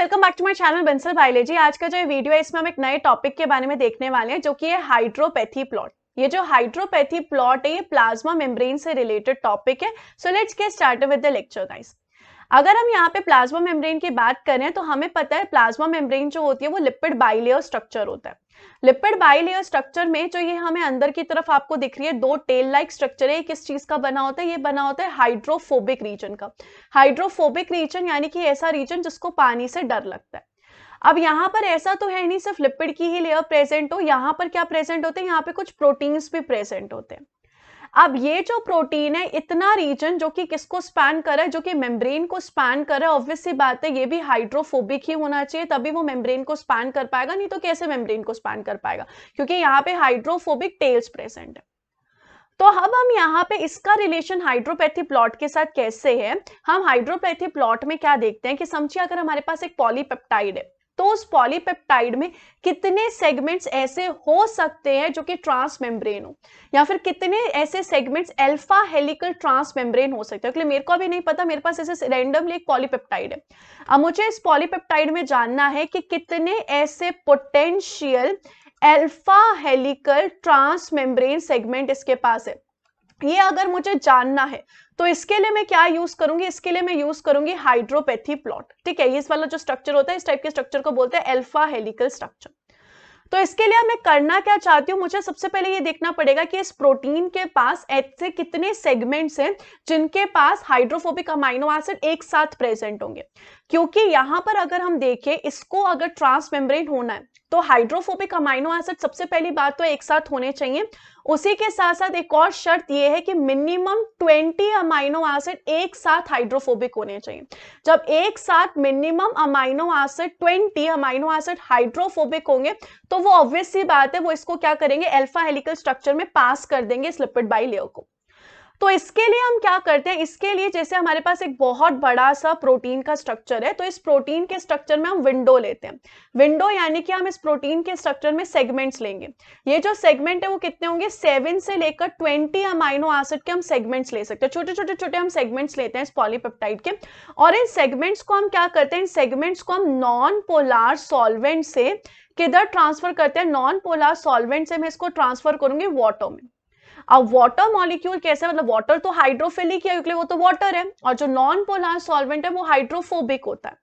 Welcome back to my channel Bansal Biology. आज का जो वीडियो है इसमें हम एक नए टॉपिक के बारे में देखने वाले हैं जो कि है हाइड्रोपैथी प्लॉट। ये जो हाइड्रोपैथी प्लॉट है ये प्लाज्मा मेम्ब्रेन से रिलेटेड टॉपिक है। So let's get started with the lecture guys. अगर हम यहाँ पे प्लाज्मा मेम्ब्रेन की बात करें तो हमें पता है प्लाज्मा मेम्ब्रेन जो होती है वो लिपिड बाइलेयर स्ट्रक्चर होता है। लिपिड बाइलेयर स्ट्रक्चर में जो ये हमें अंदर की तरफ आपको दिख रही है दो टेल लाइक स्ट्रक्चर है, किस चीज का बना होता है? ये बना होता है हाइड्रोफोबिक रीजन का। हाइड्रोफोबिक रीजन यानी कि ऐसा रीजन जिसको पानी से डर लगता है। अब यहाँ पर ऐसा तो है नहीं सिर्फ लिपिड की ही लेयर प्रेजेंट हो, यहाँ पर क्या प्रेजेंट होते हैं? यहाँ पे कुछ प्रोटीन्स भी प्रेजेंट होते हैं। अब ये जो प्रोटीन है इतना रीजन जो कि किसको स्पैन कर रहा है, जो कि मेम्ब्रेन को स्पैन कर रहा है, ऑब्वियस सी बात है ये भी हाइड्रोफोबिक ही होना चाहिए तभी वो मेम्ब्रेन को स्पैन कर पाएगा, नहीं तो कैसे मेम्ब्रेन को स्पैन कर पाएगा? क्योंकि यहाँ पे हाइड्रोफोबिक टेल्स प्रेजेंट है। तो अब हम यहाँ पे इसका रिलेशन हाइड्रोपैथी प्लॉट के साथ कैसे है? हम हाइड्रोपैथी प्लॉट में क्या देखते हैं कि समझिए अगर हमारे पास एक पॉलीपेप्टाइड है तो उस पॉलीपेप्टाइड में कितने सेगमेंट्स ऐसे हो सकते हैं जो कि ट्रांस मेम्ब्रेन हो, या फिर कितने ऐसे segments alpha helical transmembrane हो सकते हैं। क्योंकि मेरे को अभी नहीं पता, मेरे पास ऐसे रैंडमली एक पॉलीपेप्टाइड है। अब मुझे इस पॉलीपेप्टाइड में जानना है कि कितने ऐसे potential alpha helical transmembrane segment इसके पास है। ये अगर मुझे जानना है तो इसके लिए मैं क्या यूज करूंगी? इसके लिए मैं यूज करूंगी हाइड्रोपैथी प्लॉट। ठीक है, इस वाला जो स्ट्रक्चर होता है इस टाइप के स्ट्रक्चर को बोलते हैं अल्फा हेलिकल स्ट्रक्चर। तो इसके लिए मैं करना क्या चाहती हूँ, मुझे सबसे पहले ये देखना पड़ेगा कि इस प्रोटीन के पास ऐसे कितने सेगमेंट्स हैं जिनके पास हाइड्रोफोबिक अमाइनो एसिड एक साथ प्रेजेंट होंगे। क्योंकि यहां पर अगर हम देखें इसको अगर ट्रांस मेम्ब्रेन होना है तो हाइड्रोफोबिक अमाइनो एसिड सबसे पहली बात तो एक साथ होने चाहिए। उसी के साथ साथ एक और शर्त यह है कि मिनिमम 20 अमाइनो एसिड एक साथ हाइड्रोफोबिक होने चाहिए। जब एक साथ minimum amino acid 20 amino acid hydrophobic होंगे तो वो ऑब्वियस सी बात है वो इसको क्या करेंगे, अल्फा हेलिकल स्ट्रक्चर में पास कर देंगे इस लिपिड बाइलेयर को। तो इसके लिए हम क्या करते हैं, इसके लिए जैसे हमारे पास एक बहुत बड़ा सा प्रोटीन का स्ट्रक्चर है तो इस प्रोटीन के स्ट्रक्चर में हम विंडो लेते हैं। विंडो यानी कि हम इस प्रोटीन के स्ट्रक्चर में सेगमेंट्स लेंगे। ये जो सेगमेंट है वो कितने होंगे? 7 से लेकर 20 अमाइनो एसिड के हम सेगमेंट्स ले सकते हैं। छोटे छोटे छोटे हम सेगमेंट्स लेते हैं इस पॉलीपेप्टाइड के, और इन सेगमेंट्स को हम क्या करते हैं, इन सेगमेंट्स को हम नॉन पोलर सॉल्वेंट से किधर ट्रांसफर करते हैं? नॉन पोलर सॉल्वेंट से मैं इसको ट्रांसफर करूंगी वाटर में। अब वाटर मॉलिक्यूल कैसे, मतलब वाटर तो हाइड्रोफिलिक है क्योंकि वो तो वाटर है, और जो नॉन पोलर सॉल्वेंट है वो हाइड्रोफोबिक होता है।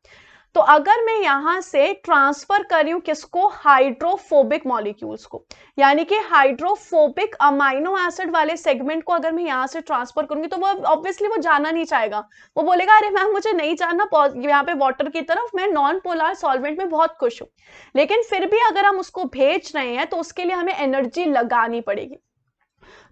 तो अगर मैं यहां से ट्रांसफर कर रही हूं किसको? हाइड्रोफोबिक मॉलिक्यूल्स को, यानी कि हाइड्रोफोबिक अमाइनो एसिड वाले सेगमेंट को अगर मैं यहां से ट्रांसफर करूंगी तो वो ऑब्वियसली वो जाना नहीं चाहेगा। वो बोलेगा अरे मैम मुझे नहीं जाना यहाँ पे वाटर की तरफ, मैं नॉन पोलर सॉल्वेंट में बहुत खुश हूं। लेकिन फिर भी अगर हम उसको भेज रहे हैं तो उसके लिए हमें एनर्जी लगानी पड़ेगी।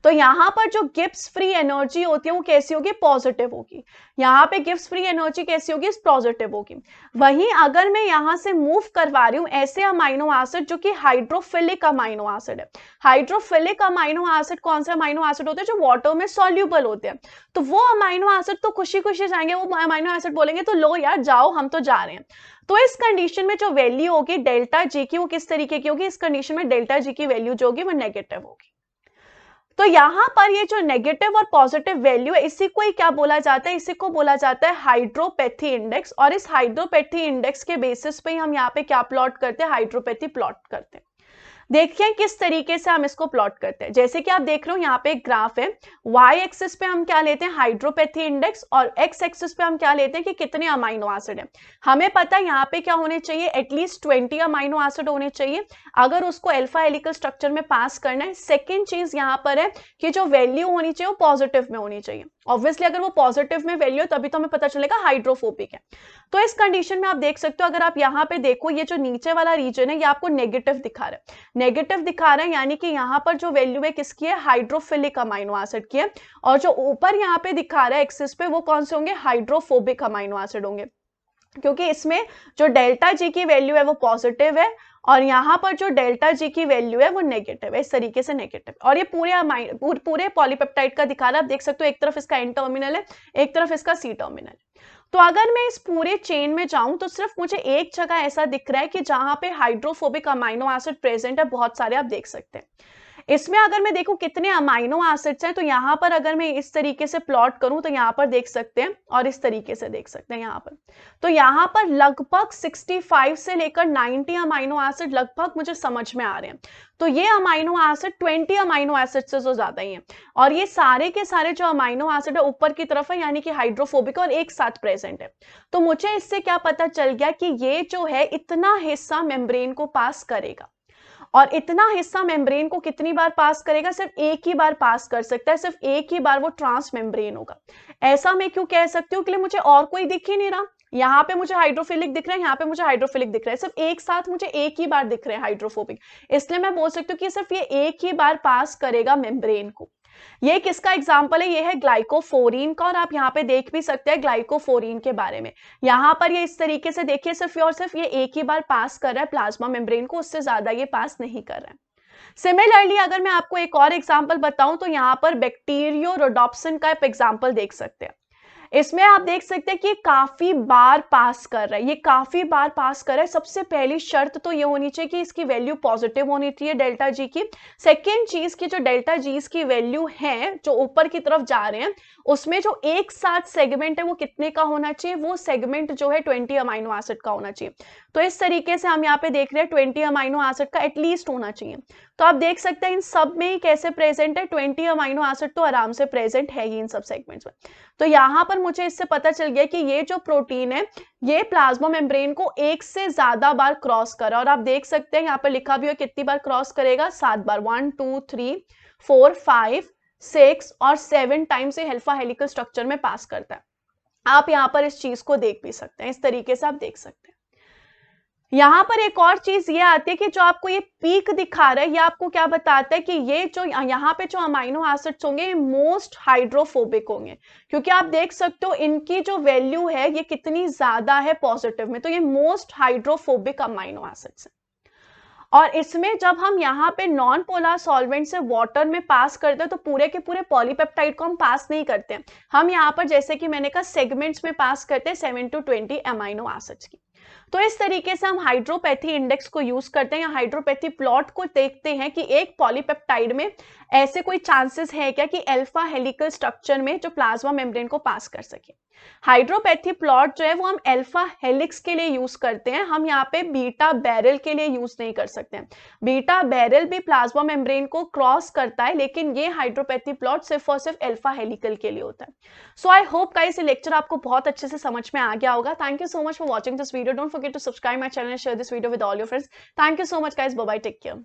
तो यहां पर जो गिब्स फ्री एनर्जी होती है वो कैसी होगी? पॉजिटिव होगी। यहाँ पे गिब्स फ्री एनर्जी कैसी होगी? पॉजिटिव होगी। वहीं अगर मैं यहां से मूव करवा रही हूं ऐसे अमाइनो एसिड जो कि हाइड्रोफिलिक अमाइनो एसिड है। हाइड्रोफिलिक अमाइनो एसिड कौन से अमाइनो एसिड होते हैं? जो वाटर में सॉल्यूबल होते हैं। तो वो अमाइनो एसिड तो खुशी खुशी जाएंगे, वो अमाइनो एसिड बोलेंगे तो लो यार जाओ हम तो जा रहे हैं। तो इस कंडीशन में जो वैल्यू होगी डेल्टा जी की वो किस तरीके की होगी? इस कंडीशन में डेल्टा जी की वैल्यू जो होगी वो नेगेटिव होगी। तो यहां पर ये जो नेगेटिव और पॉजिटिव वैल्यू है इसी को ही क्या बोला जाता है? इसी को बोला जाता है हाइड्रोपैथी इंडेक्स। और इस हाइड्रोपैथी इंडेक्स के बेसिस पे हम यहाँ पे क्या प्लॉट करते हैं? हाइड्रोपैथी प्लॉट करते हैं। देखिए किस तरीके से हम इसको प्लॉट करते हैं। जैसे कि आप देख रहे हो यहाँ पे एक ग्राफ है, वाई एक्सिस पे हम क्या लेते हैं? हाइड्रोपैथी इंडेक्स, और एक्स एक्सिस पे हम क्या लेते हैं कि कितने अमाइनो एसिड है। हमें पता है यहाँ पे क्या होने चाहिए? एटलीस्ट 20 अमाइनो एसिड होने चाहिए अगर उसको अल्फा हेलिकल स्ट्रक्चर में पास करना है। सेकेंड चीज यहाँ पर है कि जो वैल्यू होनी चाहिए वो पॉजिटिव में होनी चाहिए। ऑब्वियसली अगर वो पॉजिटिव में वैल्यू है तभी तो हमें पता चलेगा हाइड्रोफोबिक है। तो इस कंडीशन में आप देख सकते हो, अगर आप यहाँ पे देखो ये जो नीचे वाला रीजन है ये आपको नेगेटिव दिखा रहा है। नेगेटिव दिखा रहा है यानी कि यहाँ पर जो वैल्यू है किसकी है? हाइड्रोफिलिक अमाइनो एसिड की है। और जो ऊपर यहाँ पे दिखा रहा है एक्सिस पे वो कौन से होंगे? हाइड्रोफोबिक अमाइनो एसिड होंगे। क्योंकि इसमें जो डेल्टा जी की वैल्यू है वो पॉजिटिव है और यहाँ पर जो डेल्टा जी की वैल्यू है वो नेगेटिव है, इस तरीके से नेगेटिव। और ये पूरे पॉलीपेप्टाइड का दिखा रहा है, आप देख सकते हो एक तरफ इसका एन टर्मिनल है एक तरफ इसका सी टर्मिनल है। तो अगर मैं इस पूरे चेन में जाऊं तो सिर्फ मुझे एक जगह ऐसा दिख रहा है कि जहां पे हाइड्रोफोबिक अमाइनो एसिड प्रेजेंट है, बहुत सारे आप देख सकते हैं। इसमें अगर मैं देखूं कितने अमाइनो एसिड्स हैं, तो यहाँ पर अगर मैं इस तरीके से प्लॉट करूं तो यहाँ पर देख सकते हैं और इस तरीके से देख सकते हैं यहाँ पर। तो यहाँ पर लगभग 65 से लेकर 90 अमाइनो एसिड लगभग मुझे समझ में आ रहे हैं। तो ये अमाइनो एसिड 20 अमाइनो एसिड से तो ज्यादा ही है, और ये सारे के सारे जो अमाइनो एसिड है ऊपर की तरफ है, यानी कि हाइड्रोफोबिक और एक साथ प्रेजेंट है। तो मुझे इससे क्या पता चल गया कि ये जो है इतना हिस्सा मेम्ब्रेन को पास करेगा, और इतना हिस्सा मेम्ब्रेन को कितनी बार पास करेगा, सिर्फ एक ही बार पास कर सकता है, सिर्फ एक ही बार वो ट्रांस मेम्ब्रेन होगा। ऐसा मैं क्यों कह सकती हूँ कि मुझे और कोई दिख ही नहीं रहा, यहाँ पे मुझे हाइड्रोफिलिक दिख रहा है, यहाँ पे मुझे हाइड्रोफिलिक दिख रहा है, सिर्फ एक साथ मुझे एक ही बार दिख रहे हैं हाइड्रोफोबिक, इसलिए मैं बोल सकती हूँ कि सिर्फ ये एक ही बार पास करेगा मेम्ब्रेन को। ये किसका एग्जाम्पल है, ये है ग्लाइकोफोरीन का, और आप यहाँ पे देख भी सकते हैं ग्लाइकोफोरीन के बारे में। यहाँ पर ये इस तरीके से देखिए, सिर्फ और सिर्फ ये एक ही बार पास कर रहा है प्लाज्मा मेम्ब्रेन को, उससे ज्यादा ये पास नहीं कर रहा है। सिमिलरली अगर मैं आपको एक और एग्जाम्पल बताऊं तो यहाँ पर बैक्टीरियोरोडोप्सिन का एग्जाम्पल देख सकते हैं। इसमें आप देख सकते हैं कि काफी बार पास कर रहा है, ये काफी बार पास कर रहा है। सबसे पहली शर्त तो ये होनी चाहिए कि इसकी वैल्यू पॉजिटिव होनी चाहिए डेल्टा जी की। सेकेंड चीज की जो डेल्टा जी की वैल्यू है जो ऊपर की तरफ जा रहे हैं, उसमें जो एक साथ सेगमेंट है वो कितने का होना चाहिए, वो सेगमेंट जो है 20 अमाइनो एसिड का होना चाहिए। तो इस तरीके से हम यहाँ पे देख रहे हैं 20 अमाइनो एसिड का एटलीस्ट होना चाहिए। तो आप देख सकते हैं इन सब में कैसे प्रेजेंट है, 20 अमाइनो एसिड तो आराम से प्रेजेंट है ही इन सब सेगमेंट्स में। तो यहाँ पर मुझे इससे पता चल गया कि ये जो प्रोटीन है ये प्लाज्मा मेम्ब्रेन को एक से ज्यादा बार क्रॉस करा, और आप देख सकते हैं यहाँ पर लिखा भी है कितनी बार क्रॉस करेगा, 7 बार, 1 2 3 4 5 6 और 7 टाइम्स ये अल्फा हेलिकल स्ट्रक्चर में पास करता है। आप यहाँ पर इस चीज को देख भी सकते हैं, इस तरीके से आप देख सकते हैं। यहाँ पर एक और चीज ये आती है कि जो आपको ये पीक दिखा रहा है, ये आपको क्या बताता है कि ये जो यहाँ पे जो अमाइनो एसिड्स होंगे ये मोस्ट हाइड्रोफोबिक होंगे, क्योंकि आप देख सकते हो इनकी जो वैल्यू है ये कितनी ज्यादा है पॉजिटिव में, तो ये मोस्ट हाइड्रोफोबिक अमाइनो एसिड्स है। और इसमें जब हम यहाँ पे नॉन पोलर सॉल्वेंट से वाटर में पास करते हैं तो पूरे के पूरे पॉलीपेप्टाइड को हम पास नहीं करते हैं, हम यहाँ पर जैसे कि मैंने कहा सेगमेंट्स में पास करते हैं 7 to 20 अमाइनो एसिड्स की। तो इस तरीके से हम हाइड्रोपैथी इंडेक्स को यूज करते हैं या हाइड्रोपैथी प्लॉट को देखते हैं कि एक पॉलीपेप्टाइड में ऐसे कोई चांसेस है क्या कि अल्फा हेलिकल स्ट्रक्चर में जो प्लाज्मा मेम्ब्रेन को पास कर सके। हाइड्रोपैथी प्लॉट जो है वो हम अल्फा हेलिक्स के लिए यूज करते हैं, हम यहाँ पे बीटा बैरल के लिए यूज नहीं कर सकते हैं। बीटा बैरल भी प्लाज्मा मेम्ब्रेन को क्रॉस करता है, लेकिन ये हाइड्रोपैथी प्लॉट सिर्फ और सिर्फ अल्फा हेलिकल के लिए होता है। सो आई होप गाइस ये लेक्चर आपको बहुत अच्छे से समझ में आ गया होगा। Thank you so much for watching this video. Don't forget to subscribe my channel, share this video with all your friends. Thank you so much guys, bye bye, take care.